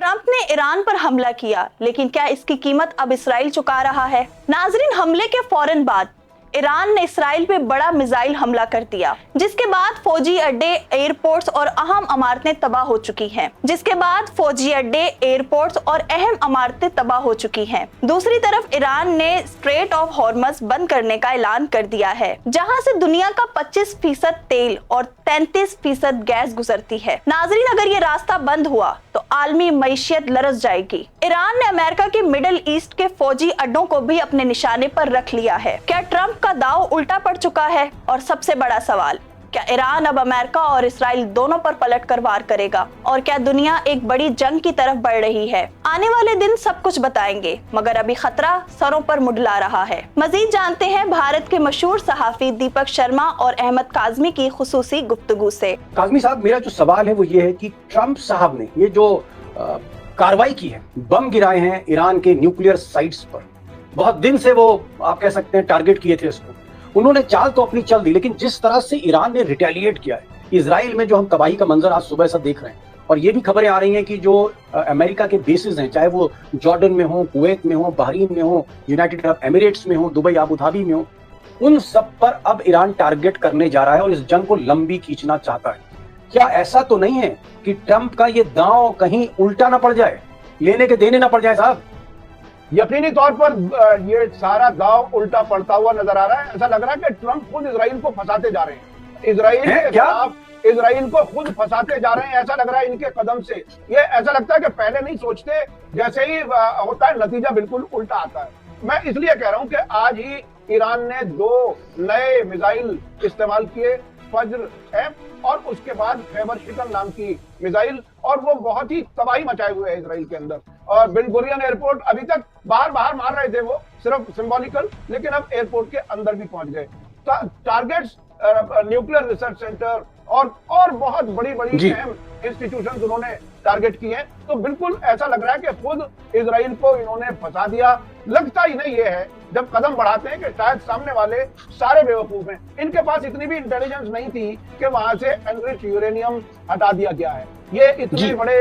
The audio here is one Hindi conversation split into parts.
ट्रंप ने ईरान पर हमला किया, लेकिन क्या इसकी कीमत अब इस्राइल चुका रहा है? नाजरीन, हमले के फौरन बाद ईरान ने इस्राइल पे बड़ा मिसाइल हमला कर दिया, जिसके बाद फौजी अड्डे, एयरपोर्ट्स और अहम इमारतें तबाह हो चुकी हैं। दूसरी तरफ ईरान ने स्ट्रेट ऑफ हॉर्मज बंद करने का ऐलान कर दिया है, जहां से दुनिया का 25% तेल और 33% गैस गुजरती है। नाजरीन, अगर ये रास्ता बंद हुआ तो आलमी मईशियत लरस जाएगी। ईरान ने अमेरिका के मिडिल ईस्ट के फौजी अड्डों को भी अपने निशाने पर रख लिया है। क्या ट्रंप का दांव उल्टा पड़ चुका है? और सबसे बड़ा सवाल, क्या ईरान अब अमेरिका और इस्राइल दोनों पर पलट कर वार करेगा? और क्या दुनिया एक बड़ी जंग की तरफ बढ़ रही है? आने वाले दिन सब कुछ बताएंगे, मगर अभी खतरा सरों पर मुंडला रहा है। मजीद जानते हैं भारत के मशहूर सहाफी दीपक शर्मा और अहमद काज़मी की खुसूसी गुफ्तगू से। काज़मी साहब, मेरा जो सवाल है वो ये है कि ट्रंप साहब ने ये जो कार्रवाई की है, बम गिराए हैं ईरान के न्यूक्लियर साइट्स पर, बहुत दिन से वो आप कह सकते हैं टारगेट किए थे इसको। उन्होंने चाल तो अपनी चल दी, लेकिन जिस तरह से ईरान ने रिटेलिएट किया है इजराइल में, जो हम तबाही का मंजर आज सुबह से देख रहे हैं, और ये भी खबरें आ रही हैं कि जो अमेरिका के बेसिस हैं, चाहे वो जॉर्डन में हो, कुवैत में हो, बहरीन में हो, यूनाइटेड अरब एमिरेट्स में हो, दुबई अबू धाबी में हो, उन सब पर अब ईरान टारगेट करने जा रहा है और इस जंग को लंबी खींचना चाहता है। क्या ऐसा तो नहीं है कि ट्रंप का ये दांव कहीं उल्टा ना पड़ जाए, लेने के देने ना पड़ जाए? साहब, यकीनी तौर पर ये सारा दांव उल्टा पड़ता हुआ नजर आ रहा है। ऐसा लग रहा है कि ट्रंप खुद इजराइल को फंसाते जा रहे हैं, इजराइल को खुद फंसाते जा रहे हैं। ऐसा लग रहा है इनके कदम से, ये ऐसा लगता है कि पहले नहीं सोचते, जैसे ही होता है नतीजा बिल्कुल उल्टा आता है। मैं इसलिए कह रहा हूं कि आज ही ईरान ने 2 नए मिसाइल इस्तेमाल किए, फज्र एफ और उसके बाद खैबर शिकन नाम की मिसाइल, और वो बहुत ही तबाही मचाए हुए है इजराइल के अंदर। और बेन गुरियन एयरपोर्ट, अभी तक बाहर मार रहे थे वो, सिर्फ सिंबॉलिकल, लेकिन अब एयरपोर्ट के अंदर भी पहुंच गए। टारगेट्स न्यूक्लियर रिसर्च सेंटर और बहुत बड़ी अहम इंस्टीट्यूशंस उन्होंने टारगेट किए हैं। तो बिल्कुल ऐसा लग रहा है कि खुद इजराइल को इन्होंने फंसा दिया। लगता ही नहीं ये है, जब कदम बढ़ाते हैं, कि शायद सामने वाले सारे बेवकूफ हैं। इनके पास इतनी भी इंटेलिजेंस नहीं थी कि वहां से एनरिच यूरेनियम हटा दिया गया है। ये इतने बड़े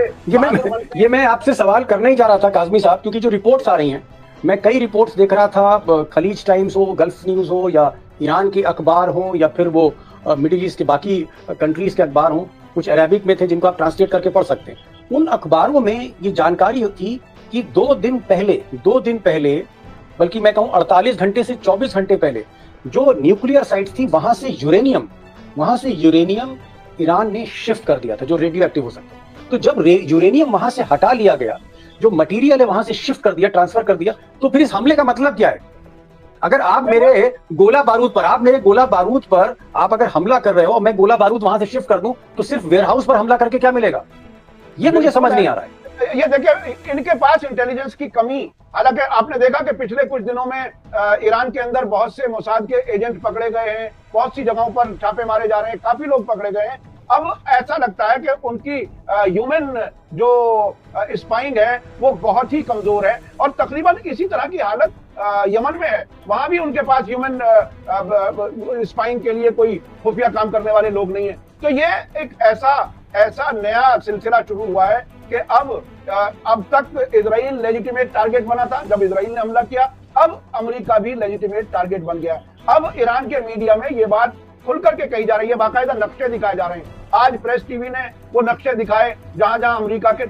ये मैं आपसे सवाल करने ही जा रहा था काज़मी साहब, क्योंकि जो रिपोर्ट्स आ रही हैं, मैं कई रिपोर्ट्स देख रहा था, खलीज टाइम्स हो, गल्फ न्यूज हो, या ईरान के अखबार हो, या फिर वो मिडिल ईस्ट के बाकी कंट्रीज के अखबार हो, कुछ अरेबिक में थे जिनको आप ट्रांसलेट करके पढ़ सकते हैं। उन अखबारों में ये जानकारी थी कि 2 दिन पहले, बल्कि मैं कहूँ 48 घंटे से 24 घंटे पहले, जो न्यूक्लियर साइट्स थी वहां से यूरेनियम ईरान ने शिफ्ट कर दिया था, जो रेडियो एक्टिव हो सकता है। तो जब यूरेनियम वहां से हटा लिया गया, जो मटेरियल है वहां से शिफ्ट कर दिया, ट्रांसफर कर दिया, तो फिर इस हमले का मतलब क्या है? अगर आप मेरे गोला बारूद पर आप अगर हमला कर रहे हो और मैं गोला बारूद वहां से शिफ्ट कर दूं, तो सिर्फ वेयरहाउस पर हमला करके क्या मिलेगा? ये मुझे समझ नहीं आ रहा है। ये देखिए, इनके पास इंटेलिजेंस की कमी। हालांकि आपने देखा कि पिछले कुछ दिनों में ईरान के अंदर बहुत से मोसाद के एजेंट पकड़े गए हैं, बहुत सी जगहों पर छापे मारे जा रहे हैं, काफी लोग पकड़े गए हैं। अब ऐसा लगता है कि उनकी ह्यूमन जो स्पाइंग है वो बहुत ही कमजोर है, और तकरीबन इसी तरह की हालत यमन में है। वहां भी उनके पास ह्यूमन स्पाइंग के लिए कोई खुफिया काम करने वाले लोग नहीं है। तो ये एक ऐसा नया सिलसिला शुरू हुआ है कि अब तक इजराइल लेजिटिमेट टारगेट बना था जब इजराइल ने हमला किया, अब अमेरिका भी लेजिटिमेट टारगेट बन गया। अब ईरान के मीडिया में ये बात खुल करके कही जा रही है, बाकायदा नक्शे दिखाए जा रहे हैं। आज प्रेस टीवी ने वो नक्शे दिखाए जहां अमेरिका के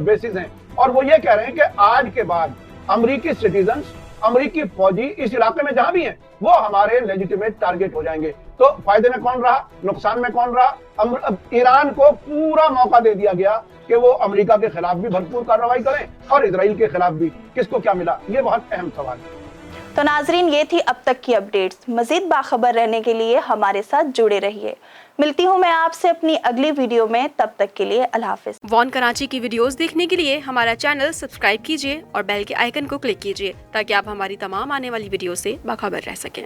बेसिस हैं, और वो ये कह रहे हैं कि आज के बाद अमेरिकी सिटीजन्स, अमेरिकी फौजी इस इलाके में जहां भी हैं, वो हमारे लेजिटिमेट टारगेट हो जाएंगे। तो फायदे में कौन रहा, नुकसान में कौन रहा? ईरान को पूरा मौका दे दिया गया कि वो अमेरिका के खिलाफ भी भरपूर कार्रवाई करें और इजराइल के खिलाफ भी। किसको क्या मिला, ये बहुत अहम सवाल है। तो नाजरीन, ये थी अब तक की अपडेट्स। मजीद बाखबर रहने के लिए हमारे साथ जुड़े रहिए। मिलती हूँ मैं आपसे अपनी अगली वीडियो में, तब तक के लिए अल्लाह हाफिज। वॉन कराची की वीडियोस देखने के लिए हमारा चैनल सब्सक्राइब कीजिए और बेल के आइकन को क्लिक कीजिए, ताकि आप हमारी तमाम आने वाली वीडियो से बाखबर रह सकें।